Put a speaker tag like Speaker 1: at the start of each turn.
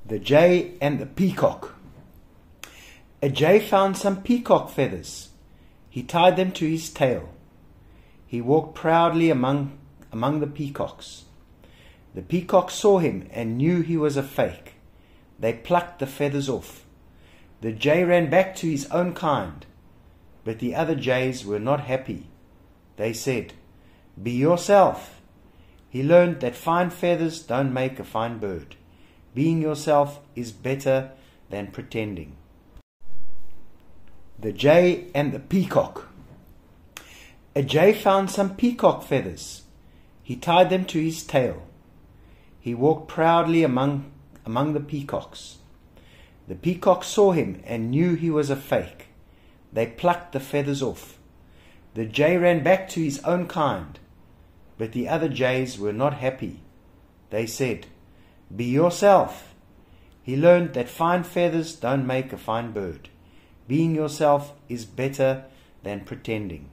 Speaker 1: The Jay and the Peacock. A jay found some peacock feathers. He tied them to his tail. He walked proudly among the peacocks. The peacocks saw him and knew he was a fake. They plucked the feathers off. The jay ran back to his own kind, but the other jays were not happy. They said, "Be yourself." He learned that fine feathers don't make a fine bird. Being yourself is better than pretending. The Jay and the Peacock. A jay found some peacock feathers. He tied them to his tail. He walked proudly among the peacocks. The peacocks saw him and knew he was a fake. They plucked the feathers off. The jay ran back to his own kind, but the other jays were not happy. They said, "Be yourself." He learned that fine feathers don't make a fine bird. Being yourself is better than pretending.